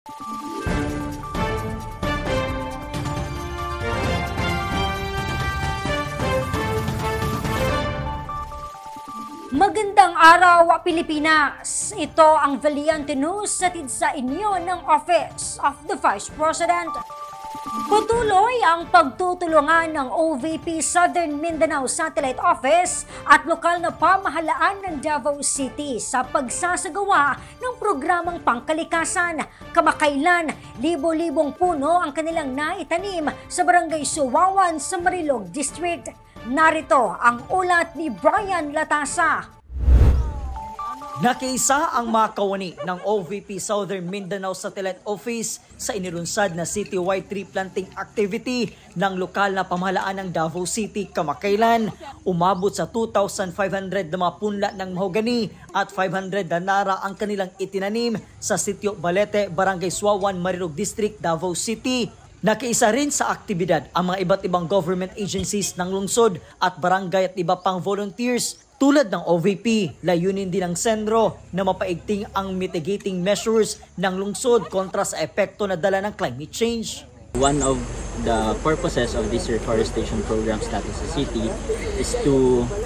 Magandang araw, Pilipinas! Ito ang Valiente News hatid sa inyo ng Office of the Vice President. Patuloy ang pagtutulungan ng OVP Southern Mindanao Satellite Office at lokal na pamahalaan ng Davao City sa pagsasagawa ng programang pangkalikasan. Kamakailan, libo-libong puno ang kanilang naitanim sa Barangay Suwawan sa Marilog District. Narito ang ulat ni Brian Latasa. Nakiisa ang mga kawani ng OVP Southern Mindanao Satellite Office sa inilunsad na citywide tree planting activity ng lokal na pamahalaan ng Davao City kamakailan. Umabot sa 2,500 na mga punla ng mahogani at 500 na nara ang kanilang itinanim sa Sitio Balete, Barangay Suwawan, Marilog District, Davao City. Nakiisa rin sa aktibidad ang mga iba't ibang government agencies ng lungsod at barangay at iba pang volunteers tulad ng OVP. Layunin din ng sentro na mapaigting ang mitigating measures ng lungsod kontra sa epekto na dala ng climate change. One of the purposes of this reforestation programs natin sa city is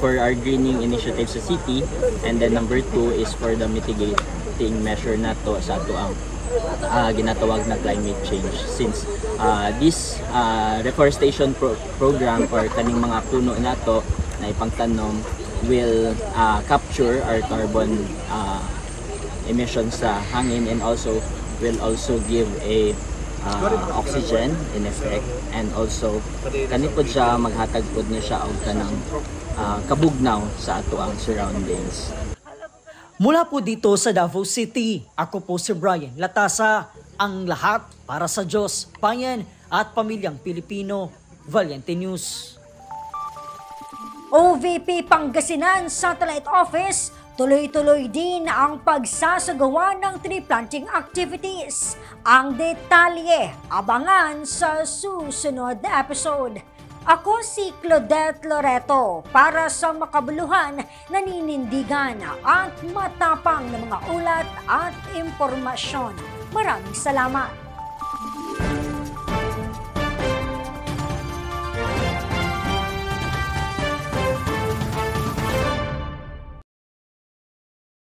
for our greening initiative sa city, and then number 2 is for the mitigating measure nato sa ato ang ginatawag na climate change. Since this reforestation program or kaning mga puno nato na ipangtanom will capture our carbon emissions sa hangin, and also will also give a oxygen in effect, and also kanipod siya maghatag pod niya siya og kanang kabugnaw sa ato ang surroundings. Mula po dito sa Davao City, ako po si Brian Latasa, ang lahat para sa Diyos, bayan at pamilyang Pilipino. Valiente News. OVP Pangasinan Satellite Office, tuloy-tuloy din ang pagsasagawa ng tree planting activities. Ang detalye, abangan sa susunod na episode. Ako si Claudette Loreto para sa makabuluhan, naninindigan at matapang na mga ulat at impormasyon. Maraming salamat.